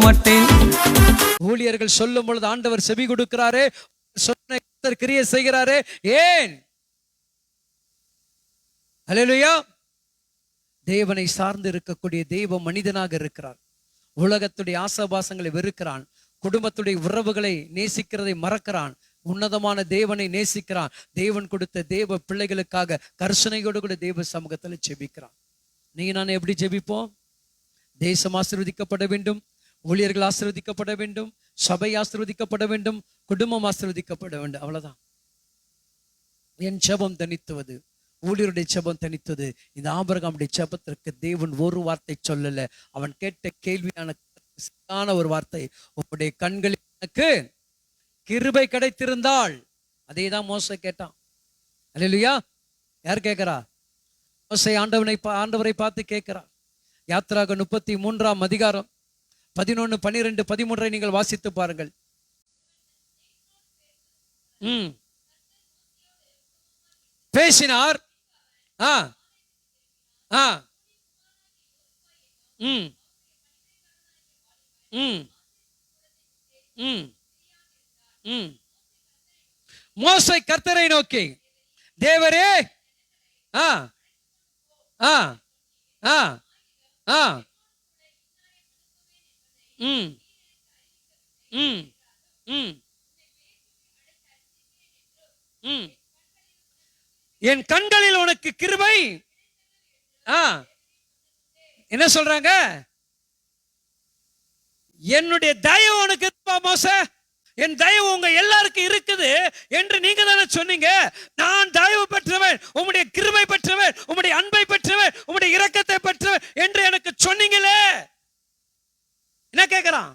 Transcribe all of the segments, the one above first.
மாட்டேன். ஊழியர்கள் சொல்லும் பொழுது ஆண்டவர் செவி கொடுக்கிறாரு, சொன்ன கிரியை செய்கிறாரு. ஏன்? அல்லேலூயா. தேவனை சார்ந்து இருக்கக்கூடிய தெய்வ மனிதனாக இருக்கிறார். உலகத்துடைய ஆசாபாசங்களை வெறுக்கிறான், குடும்பத்துடைய உறவுகளை நேசிக்கிறதை மறக்கிறான், உன்னதமான தேவனை நேசிக்கிறான். தேவன் கொடுத்த தேவ பிள்ளைகளுக்காக கர்சனையோடு கூட தேவ சமூகத்தில் ஜெபிக்கிறான். நீங்க நான் எப்படி ஜெபிப்போம்? தேசம் ஆசீர்வதிக்கப்பட வேண்டும், ஊழியர்கள் ஆசீர்வதிக்கப்பட வேண்டும், சபை ஆசீர்வதிக்கப்பட வேண்டும், குடும்பம் ஆசீர்வதிக்கப்பட வேண்டும். அவ்வளவுதான். என் ஜெபம் தனித்துவது, ஊழியருடைய ஜெபம் தனித்தது. இந்த ஆபிரகாமுடைய ஜெபத்திற்கு தேவன் ஒரு வார்த்தை சொல்லல. அவன் கேட்ட கேள்வியான ஒரு வார்த்தை, உன்னுடைய கண்களில் எனக்கு கிருபை கிடைத்திருந்தால். அதே தான் மோசே கேட்டான். அல்லேலூயா. யார் கேட்கிறா? மோசே ஆண்டவரை பார்த்து கேட்கிறா. யாத்திராக 33ஆம் அதிகாரம் 11, 12, 13 நீங்கள் வாசித்து பாருங்கள். பேசினார். மோசே கர்த்தரை நோக்கி, தேவரே என் கண்களில் உனக்கு கிருபை. என்ன சொல்றாங்க? என்னுடைய தயவு உனக்கு மோசே, என் தயவு உங்க எல்லாருக்கும் இருக்குது என்று நீங்க தானே சொன்னீங்க. நான் தயவு பெற்றவன், உம்முடைய கிருபை பெற்றவன், உம்முடைய அன்பை பெற்றவன், உம்முடைய இரக்கத்தை பெற்றவன் என்று எனக்கு சொன்னீங்களே. என்ன கேட்கிறான்?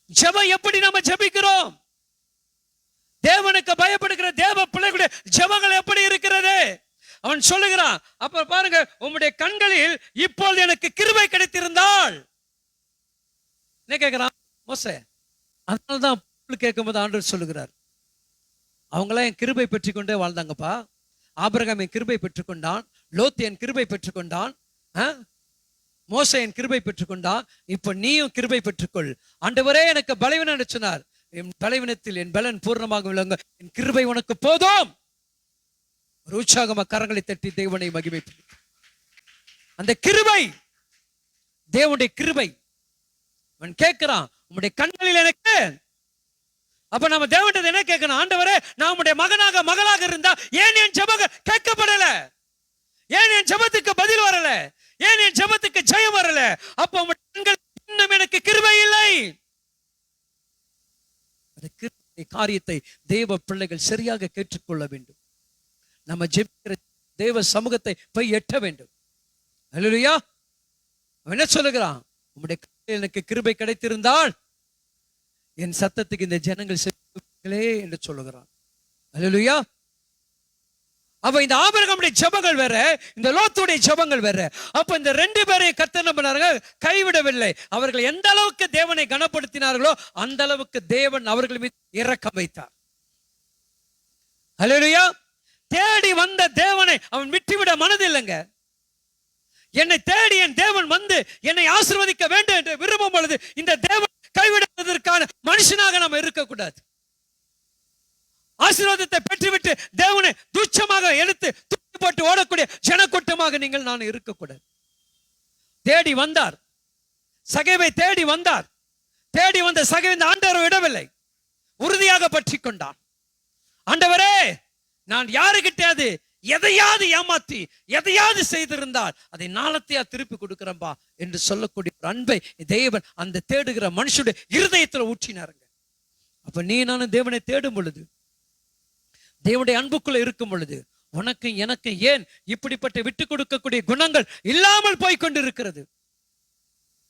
ஜெபம் எப்படி நம்ம ஜெபிக்கிறோம்? தேவனுக்கு பயப்படுகிற தேவ பிள்ளைகளுடைய ஜெபங்கள் எப்படி இருக்கிறது? அவன் சொல்லுகிறான். அப்ப பாருங்க, உம்முடைய கண்களில் இப்போது எனக்கு கிருபை கிடைத்திருந்தால். என்ன கேட்கிறான் மோசே? அதனால்தான் கேட்கும்போது ஆண்டவர் சொல்லுகிறார், அவங்களாம் என் கிருபை பெற்றுக்கொண்டே வாழ்ந்தாங்கப்பா. ஆபிரகாம் என் கிருபை பெற்றுக்கொண்டான், லோத் என் கிருபை பெற்றுக்கொண்டான், மோசே என் கிருபை பெற்றுக்கொண்டான். இப்ப நீயும் கிருபை பெற்றுக்கொள். ஆண்டவரே எனக்கு பலவீனம் சொன்னார், என் பலவீனத்தில் என் பலன் பூர்ணமாக விளங்க, என் கிருபை உனக்கு போதும். ஒரு உற்சாகமா கரங்களை தட்டி தேவனை மகிமைப்படுத்து. அந்த கிருபை, தேவனுடைய கிருபை. அவன் கேட்கிறான், உம்முடைய கண்களில் எனக்கு. அப்ப நம்ம தேவன் என்ன கேட்கணும்? ஆண்டவரே, நான் உம்முடைய மகனாக மகளாக இருந்தா ஏன் என் ஜெபம் கேட்கப்படல? ஏன் என் ஜெபத்துக்கு பதில் வரல? ஏன் என் ஜெபத்துக்கு ஜெயம் வரல? அப்ப உம்முடைய கண்கள் இன்னும் எனக்கு கிருபை இல்லை. அந்த கிருபை காரியத்தை தேவ பிள்ளைகள் சரியாக கேட்டுக்கொள்ள வேண்டும். நம்ம ஜெபிக்கிற தேவ சமூகத்தை போய் எட்ட வேண்டும். அல்லேலூயா. அவன் என்ன சொல்லுகிறான்? உம்முடைய கண்களில் எனக்கு கிருபை கிடைத்திருந்தால் என் சத்தத்துக்கு இந்த ஜனங்கள் செவிகளே என்று சொல்லுகிறான். அல்லேலூயா. அப்ப இந்த ஆபிரகாமுடைய ஜெபங்கள் வேற, இந்த லோத்துடைய ஜெபங்கள் வேற. அப்ப இந்த ரெண்டு பேரையும் கர்த்தர் என்ன பண்ணாருங்க? கைவிடவில்லை. அவர்கள் எந்த அளவுக்கு தேவனை கனப்படுத்தினார்களோ அந்த அளவுக்கு தேவன் அவர்கள் மீது இரக்கம் வைத்தார். அல்லேலூயா. தேடி வந்த தேவனை அவன் விட்டுவிட மனதில்லைங்க. என்னை தேடி என் தேவன் வந்து என்னை ஆசீர்வதிக்க வேண்டும் என்று விரும்பும் பொழுது இந்த தேவன் கைவிடுவதற்கான மனுஷனாக நாம் இருக்கக்கூடாது. ஆசீர்வாதத்தை பெற்றுவிட்டு தேவனை துச்சமாக எடுத்து தூக்கி போட்டு ஓடக்கூடிய ஜனக்கூட்டமாக நீங்கள் நான் இருக்கக்கூடாது. தேடி வந்தார், சகைவை தேடி வந்தார். தேடி வந்த சகை இந்த ஆண்டவரை விடவில்லை, உறுதியாக பற்றி கொண்டார். ஆண்டவரே, நான் யாருகிட்டயாவது எதையாவது ஏமாத்தி எதையாவது செய்திருந்தால் அதை நாளத்தையா திருப்பி கொடுக்கிறம்பா என்று சொல்லக்கூடிய ஒரு அன்பை தேவன் அந்த தேடுகிற மனுஷனுடைய இருதயத்துல ஊற்றினாருங்க. அப்ப நீ நானும் தேவனை தேடும் பொழுது, தேவனுடைய அன்புக்குள்ள இருக்கும் பொழுது, உனக்கு எனக்கு ஏன் இப்படிப்பட்ட விட்டு கொடுக்கக்கூடிய குணங்கள் இல்லாமல் போய் கொண்டு இருக்கிறது?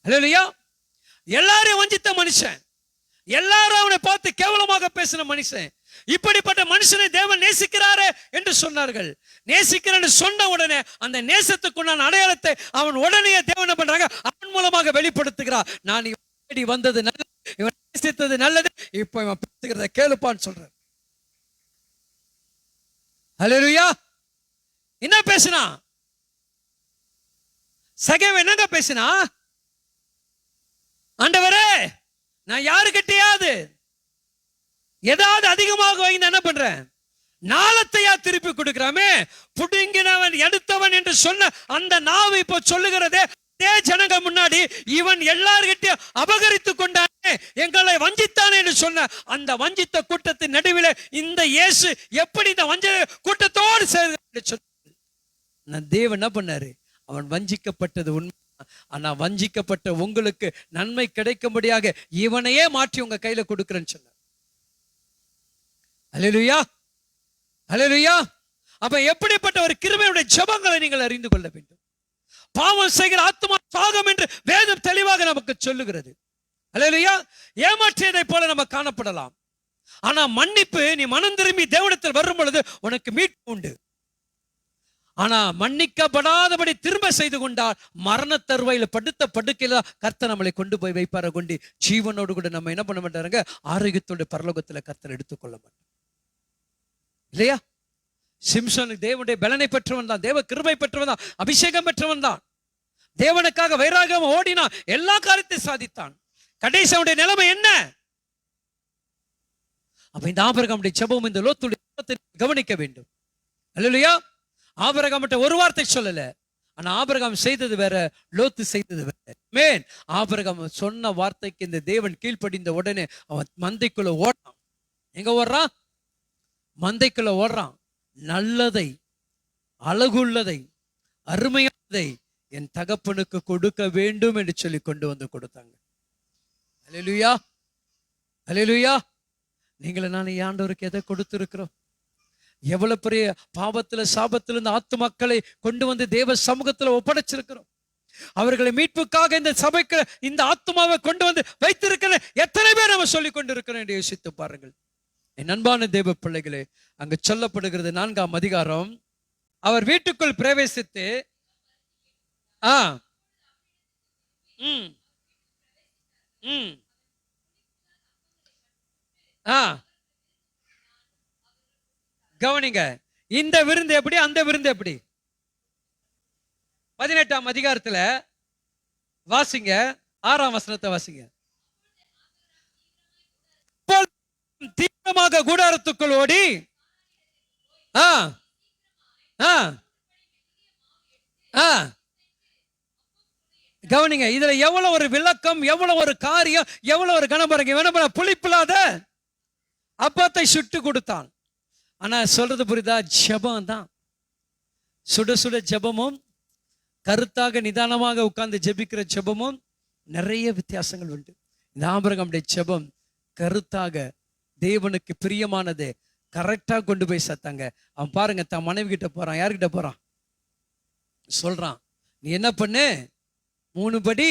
அல்லேலூயா. எல்லாரையும் வஞ்சித்த மனுஷன், எல்லாரும் அவனை பார்த்து கேவலமாக பேசின மனுஷன், இப்படிப்பட்ட மனுஷனை தேவன் நேசிக்கிறாரே என்று சொன்னார்கள். நேசிக்கிறேன்னு சொன்ன உடனே அந்த நேசத்துக்குண்டான அடையாளத்தை அவன் உடனே தேவன் பண்றாங்க, அவன் மூலமாக வெளிப்படுத்துகிறார். நான் இவன் வந்தது நல்லது, இவன் நேசித்தது நல்லது, இப்ப இவன் பேசுகிறத கேளுப்பான்னு சொல்றார். அல்லேலூயா. என்ன பேசினா? சகேவ் என்னங்க பேசினா? ஆண்டவரே, நான் யாருக்கிட்டையாவது ஏதாவது அதிகமாக வாங்கி என்ன பண்றேன், நாளத்தையா திருப்பி கொடுக்கிறாமே, புடுங்கினவன் எடுத்தவன் என்று சொன்ன அந்த நாவு இப்போ சொல்லுகிறதே ஜனங்க முன்னாடி, இவன் எல்லார்கிட்டையும் அபகரித்து கொண்டானே, எங்களை வஞ்சித்தானே என்று சொன்ன அந்த வஞ்சித்த கூட்டத்தின் நடுவில் இந்த இயேசு எப்படி இந்த வஞ்ச கூட்டத்தோடு சேர்ந்து தேவன் என்ன பண்ணாரு, அவன் வஞ்சிக்கப்பட்டது உண்மை, ஆனா வஞ்சிக்கப்பட்ட உங்களுக்கு நன்மை கிடைக்கும்படியாக இவனையே மாற்றி உங்க கையில கொடுக்கிறேன்னு சொன்னார். அல்லேலூயா, அல்லேலூயா. அப்ப எப்படிப்பட்ட ஒரு கிருபையுடைய ஜெபங்களை நீங்கள் அறிந்து கொள்ள வேண்டும். பாவம் செய்கிற ஆத்மா சாகும் என்று வேதம் தெளிவாக நமக்கு சொல்லுகிறது. அல்லேலூயா. ஏமாற்றியதை போல நம்ம காணப்படலாம், ஆனா மன்னிப்பு, நீ மனம் திரும்பி தேவனிடத்தில் வரும் பொழுது உனக்கு மீட்பு உண்டு. ஆனா மன்னிக்கப்படாதபடி திரும்ப செய்து கொண்டால் மரண தருவாயில படுத்த படுக்கையில கர்த்தர் நம்மளை கொண்டு போய் வைப்பார கொண்டு ஜீவனோடு கூட நம்ம என்ன பண்ண மாட்டாருங்க, ஆரோக்கியத்தோட பரலோகத்துல கர்த்தர் எடுத்துக்கொள்ள மாட்டார். இல்லையா? சிம்சனுக்கு தேவனுடைய பலனை பெற்றவன் தான், தேவ கிருபை பெற்றவன் தான், அபிஷேகம் பெற்றவன் தான், தேவனுக்காக வைராகம் ஓடினான், எல்லா காரியத்தையும் சாதித்தான். கடைசி அவனுடைய நிலைமை என்ன? அப்ப இந்த ஆபிரகாமுடைய ஜெபம், இந்த லோத்துடைய ஜெபத்தை கவனிக்க வேண்டும். அல்லேலூயா. ஆபிரகாம் ஒரு வார்த்தை சொல்லல, ஆனா ஆபிரகாம் செய்தது வேற, லோத்து செய்தது வேற. மேன் ஆபிரகாம் சொன்ன வார்த்தைக்கு இந்த தேவன் கீழ்ப்படிந்த உடனே அவன் மந்தைக்குள்ள ஓடுறான். எங்க ஓடுறான்? மந்தைக்குள்ள ஓடுறான். நல்லதை, அழகுள்ளதை, அருமையானதை என் தகப்பனுக்கு கொடுக்க வேண்டும் என்று சொல்லி கொண்டு வந்து கொடுத்தாங்க. அல்லேலூயா, அல்லேலூயா. நீங்கள நான் ஆண்டவருக்கு எதை கொடுத்திருக்கிறோம்? எவ்வளவு பெரிய பாவத்துல சாபத்துல இந்த ஆத்துமக்களை கொண்டு வந்து தேவ சமூகத்துல ஒப்படைச்சிருக்கிறோம். அவர்களை மீட்புக்காக இந்த சபைக்கு இந்த ஆத்துமாவை கொண்டு வந்து வைத்திருக்கிற எத்தனை பேர் நம்ம சொல்லி கொண்டு இருக்கிறோம் என்று யோசித்து பாருங்கள். என் அன்பான தேவ பிள்ளைகளே, அங்கு சொல்லப்படுகிறது 4ஆம் அதிகாரம், அவர் வீட்டுக்குள் பிரவேசித்து கவனிங்க, இந்த விருந்து எப்படி, அந்த விருந்து எப்படி? 18ஆம் அதிகாரத்துல வாசிங்க, 6ஆம் வசனத்தை வாசிங்க. தீவிரமாக கூடாரத்துக்குள் ஓடி கவனிங்க, இதுல எவ்வளவு ஒரு விளக்கம், எவ்வளவு ஒரு காரியம், எவ்வளவு ஒரு கணபரங்க. புளிப்பில்லாத அப்பத்தை சுட்டு கொடுத்தான். ஆனா சொல்றது புரியுதா? ஜெபம் தான். சுட சுட ஜெபமும் கருத்தாக நிதானமாக உட்கார்ந்து ஜெபிக்கிற ஜெபமும் நிறைய வித்தியாசங்கள் உண்டு. இந்த ஆபிரகாமுடைய ஜெபம் கருத்தாக, தேவனுக்கு பிரியமானது, கரெக்டா கொண்டு போய் சேர்த்தாங்க. அவன் பாருங்க, தன் மனைவி கிட்ட போறான். யாருக்கிட்ட போறான்? சொல்றான், நீ என்ன பண்ணு, 3 படி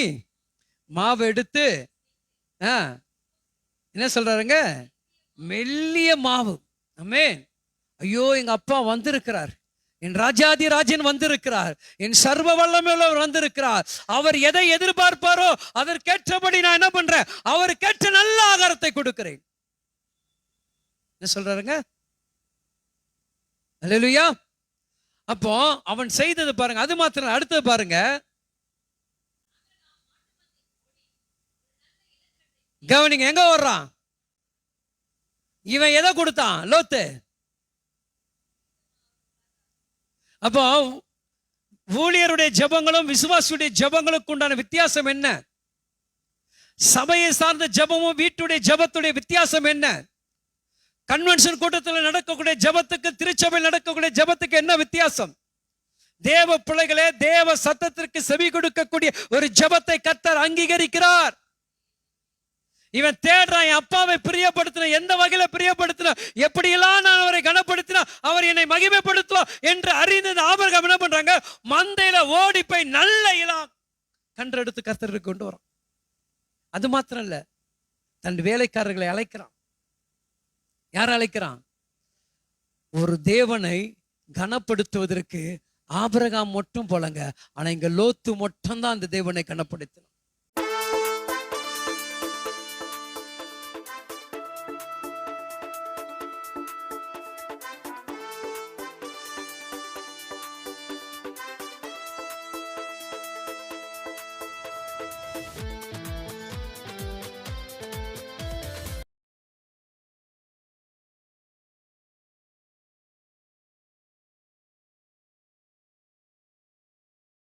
மாவு எடுத்து, என்ன சொல்றாருங்க, மெல்லிய மாவு. ஆமென். ஐயோ, எங்க அப்பா வந்திருக்கிறார், என் ராஜாதி ராஜன் வந்திருக்கிறார், என் சர்வ வல்லமையுள்ளவர் வந்திருக்கிறார். அவர் எதை எதிர்பார்ப்பாரோ அதற்கேற்றபடி நான் என்ன பண்றேன், அவருக்கேற்ற நல்ல ஆகாரத்தை கொடுக்கிறேன். என்ன சொல்றாருங்க? அல்லேலூயா. அப்போ அவன் செய்தது பாருங்க. அது மாத்திரம், அடுத்தது பாருங்க, கவனிங்க, எங்க ஓடுறான் இவன்? எதை கொடுத்தான்? லோத்து. அப்போ ஊழியருடைய ஜெபங்களும் விசுவாசியுடைய ஜெபங்களுக்கு உண்டான வித்தியாசம் என்ன? சபையை சார்ந்த ஜெபமும் வீட்டுடைய ஜெபத்துடைய வித்தியாசம் என்ன? கன்வென்ஷன் கூட்டத்தில் நடக்கக்கூடிய ஜெபத்துக்கு, திருச்சபையில் நடக்கக்கூடிய ஜெபத்துக்கு என்ன வித்தியாசம்? தேவ பிள்ளைகளே, தேவ சத்தத்திற்கு செவி கொடுக்கக்கூடிய ஒரு ஜெபத்தை கர்த்தர் அங்கீகரிக்கிறார். இவன் தேடுறான், என் அப்பாவை பிரியப்படுத்தின, எந்த வகையில பிரியப்படுத்தின, எப்படியெல்லாம் நான் அவரை கனப்படுத்தினா அவர் என்னை மகிமைப்படுத்துவார் என்று அறிந்து ஆபிரகாம் என்ன பண்றாங்க, மந்தையில ஓடி போய் நல்ல இளம் கன்றெடுத்து கர்த்தருக்கு கொண்டு வரான். அது மாத்திரம் இல்ல, தன் வேலைக்காரர்களை அழைக்கிறான். யார் அழைக்கிறான்? ஒரு தேவனை கனப்படுத்துவதற்கு ஆபிரகாம் மட்டும் போலங்க, ஆனா இங்க லோத்து மட்டும் தான் அந்த தேவனை கனப்படுத்தினான்.